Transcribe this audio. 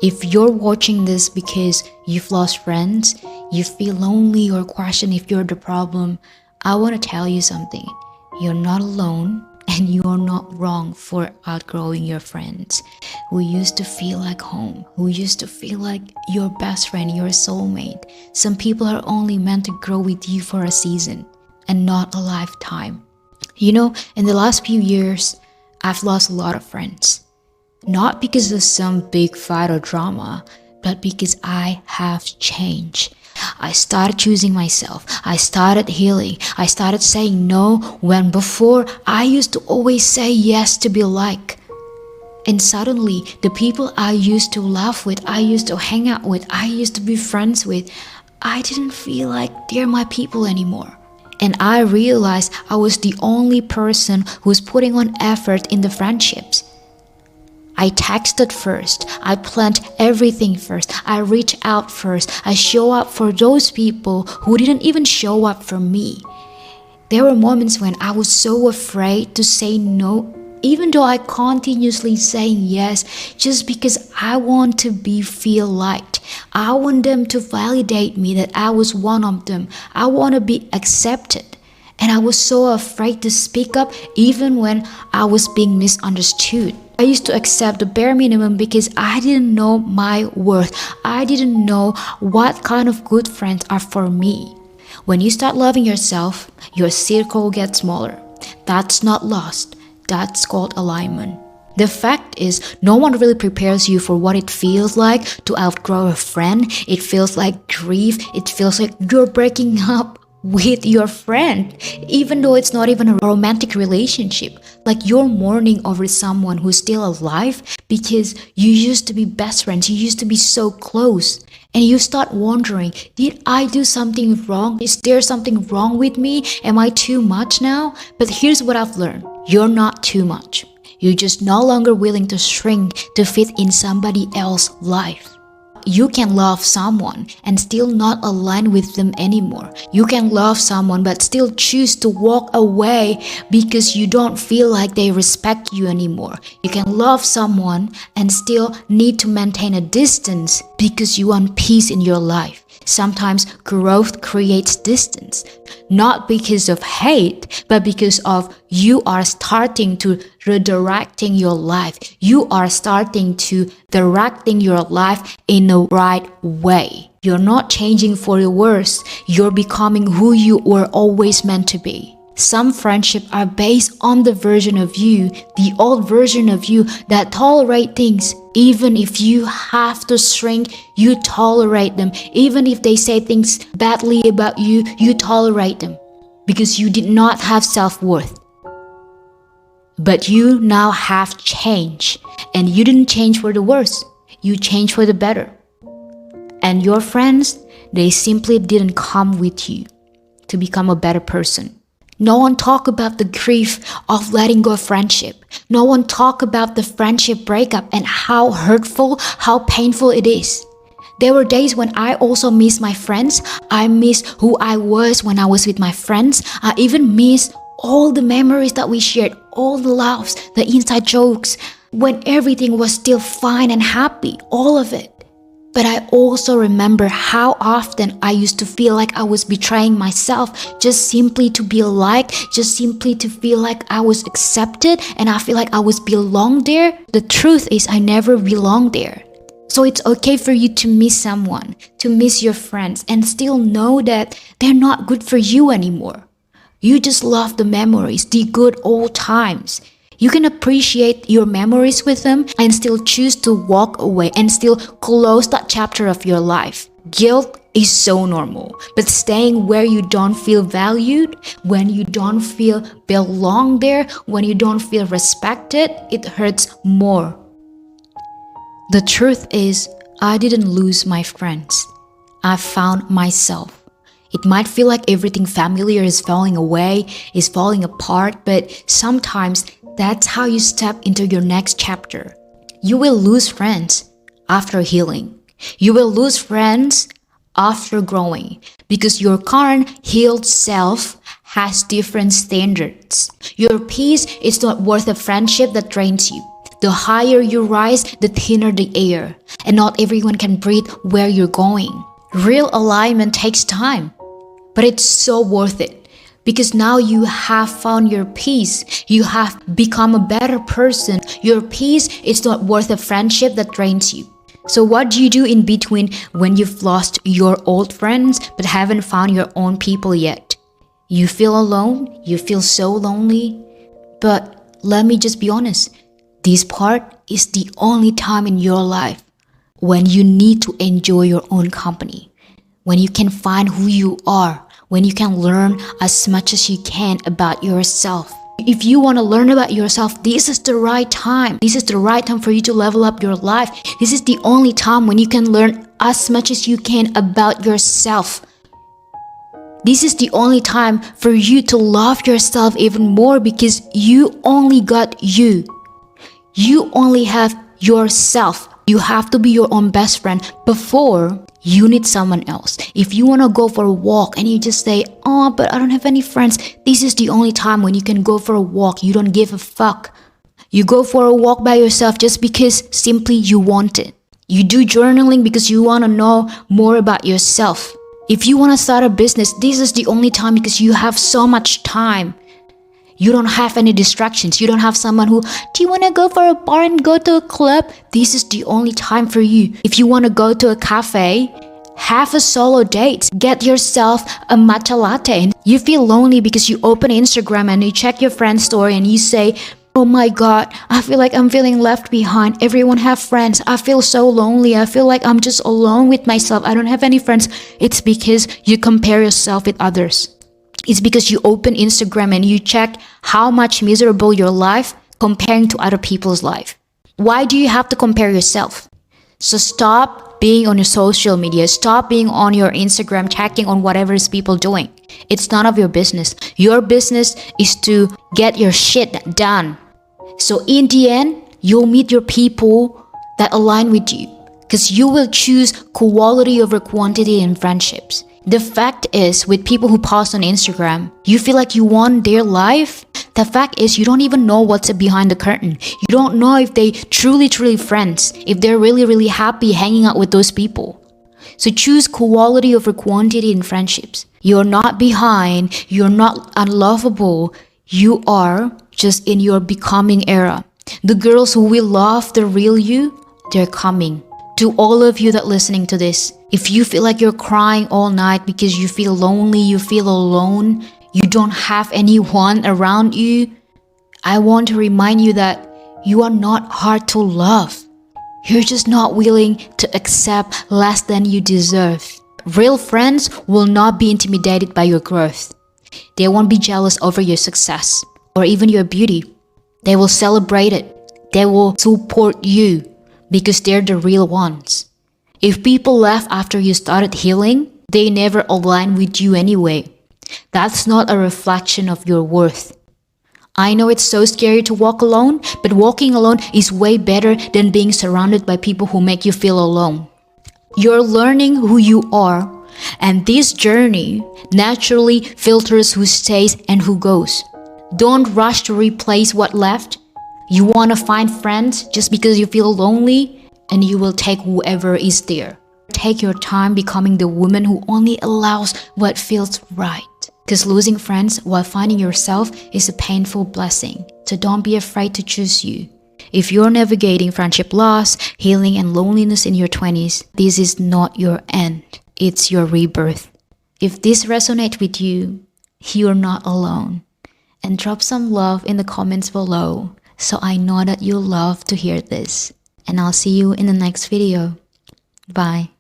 If you're watching this because you've lost friends, you feel lonely or question if you're the problem, I want to tell you something. You're not alone and you're not wrong for outgrowing your friends who used to feel like home, who used to feel like your best friend, your soulmate. Some people are only meant to grow with you for a season and not a lifetime. You know, in the last few years, I've lost a lot of friends. Not because of some big fight or drama, but because I have changed. I started choosing myself. I started healing. I started saying no when before I used to always say yes to be liked. And suddenly, the people I used to laugh with, I used to hang out with, I used to be friends with, I didn't feel like they're my people anymore. And I realized I was the only person who's putting on effort in the friendships. I texted first, I planned everything first, I reached out first, I show up for those people who didn't even show up for me. There were moments when I was so afraid to say no, even though I continuously saying yes, just because I want to feel liked. I want them to validate me that I was one of them. I want to be accepted. And I was so afraid to speak up even when I was being misunderstood. I used to accept the bare minimum because I didn't know my worth. I didn't know what kind of good friends are for me. When you start loving yourself, your circle gets smaller. That's not lost. That's called alignment. The fact is, no one really prepares you for what it feels like to outgrow a friend. It feels like grief. It feels like you're breaking up with your friend, even though it's not even a romantic relationship. Like you're mourning over someone who's still alive because you used to be best friends, you used to be so close. And you start wondering, did I do something wrong? Is there something wrong with me? Am I too much now? But here's what I've learned. You're not too much. You're just no longer willing to shrink to fit in somebody else's life. You can love someone and still not align with them anymore. You can love someone but still choose to walk away because you don't feel like they respect you anymore. You can love someone and still need to maintain a distance because you want peace in your life. Sometimes growth creates distance, not because of hate, but because of you are starting to redirecting your life. You are starting to directing your life in the right way. You're not changing for the worse. You're becoming who you were always meant to be. Some friendships are based on the version of you, the old version of you that tolerate things. Even if you have to shrink, you tolerate them. Even if they say things badly about you, you tolerate them. Because you did not have self-worth. But you now have changed. And you didn't change for the worse. You changed for the better. And your friends, they simply didn't come with you to become a better person. No one talk about the grief of letting go of friendship. No one talk about the friendship breakup and how hurtful, how painful it is. There were days when I also miss my friends. I miss who I was when I was with my friends. I even miss all the memories that we shared, all the laughs, the inside jokes, when everything was still fine and happy, all of it. But I also remember how often I used to feel like I was betraying myself just simply to be liked, just simply to feel like I was accepted and I feel like I was belong there. The truth is I never belonged there. So it's okay for you to miss someone, to miss your friends and still know that they're not good for you anymore. You just love the memories, the good old times. You can appreciate your memories with them and still choose to walk away and still close that chapter of your life. Guilt is so normal, but staying where you don't feel valued, when you don't feel belong there, when you don't feel respected, it hurts more. The truth is, I didn't lose my friends. I found myself. It might feel like everything familiar is falling away, is falling apart, but sometimes that's how you step into your next chapter. You will lose friends after healing. You will lose friends after growing because your current healed self has different standards. Your peace is not worth a friendship that drains you. The higher you rise, the thinner the air, and not everyone can breathe where you're going. Real alignment takes time, but it's so worth it because now you have found your peace. You have become a better person. Your peace is not worth a friendship that drains you. So what do you do in between when you've lost your old friends but haven't found your own people yet? You feel alone, you feel so lonely, but let me just be honest. This part is the only time in your life when you need to enjoy your own company, when you can find who you are, when you can learn as much as you can about yourself. If you want to learn about yourself, this is the right time. This is the right time for you to level up your life. This is the only time when you can learn as much as you can about yourself. This is the only time for you to love yourself even more because you only got you. You only have yourself. You have to be your own best friend before you need someone else. If you want to go for a walk and you just say, oh, but I don't have any friends, this is the only time when you can go for a walk. You don't give a fuck. You go for a walk by yourself just because simply you want it. You do journaling because you want to know more about yourself. If you want to start a business, this is the only time because you have so much time. You don't have any distractions. You don't have someone who, do you want to go for a bar and go to a club? This is the only time for you. If you want to go to a cafe, have a solo date. Get yourself a matcha latte. And you feel lonely because you open Instagram and you check your friend's story and you say, oh my God, I feel like I'm feeling left behind. Everyone have friends. I feel so lonely. I feel like I'm just alone with myself. I don't have any friends. It's because you compare yourself with others. It's because you open Instagram and you check how much miserable your life comparing to other people's life. Why do you have to compare yourself? So stop being on your social media. Stop being on your Instagram checking on whatever is people doing. It's none of your business. Your business is to get your shit done. So in the end, you'll meet your people that align with you because you will choose quality over quantity in friendships. The fact is, with people who post on Instagram, you feel like you want their life. The fact is, you don't even know what's behind the curtain. You don't know if they truly friends, if they're really happy hanging out with those people. So choose quality over quantity in friendships. You're not behind, you're not unlovable. You are just in your becoming era. The girls who will love the real you, they're coming. To all of you that listening to this, if you feel like you're crying all night because you feel lonely, you feel alone, you don't have anyone around you, I want to remind you that you are not hard to love. You're just not willing to accept less than you deserve. Real friends will not be intimidated by your growth. They won't be jealous over your success or even your beauty. They will celebrate it. They will support you because they're the real ones. If people left after you started healing, they never align with you anyway. That's not a reflection of your worth. I know it's so scary to walk alone, but walking alone is way better than being surrounded by people who make you feel alone. You're learning who you are, and this journey naturally filters who stays and who goes. Don't rush to replace what left. You want to find friends just because you feel lonely, and you will take whoever is there. Take your time becoming the woman who only allows what feels right. Because losing friends while finding yourself is a painful blessing. So don't be afraid to choose you. If you're navigating friendship loss, healing, and loneliness in your 20s, this is not your end. It's your rebirth. If this resonates with you, you're not alone. And drop some love in the comments below so I know that you love to hear this. And I'll see you in the next video. Bye.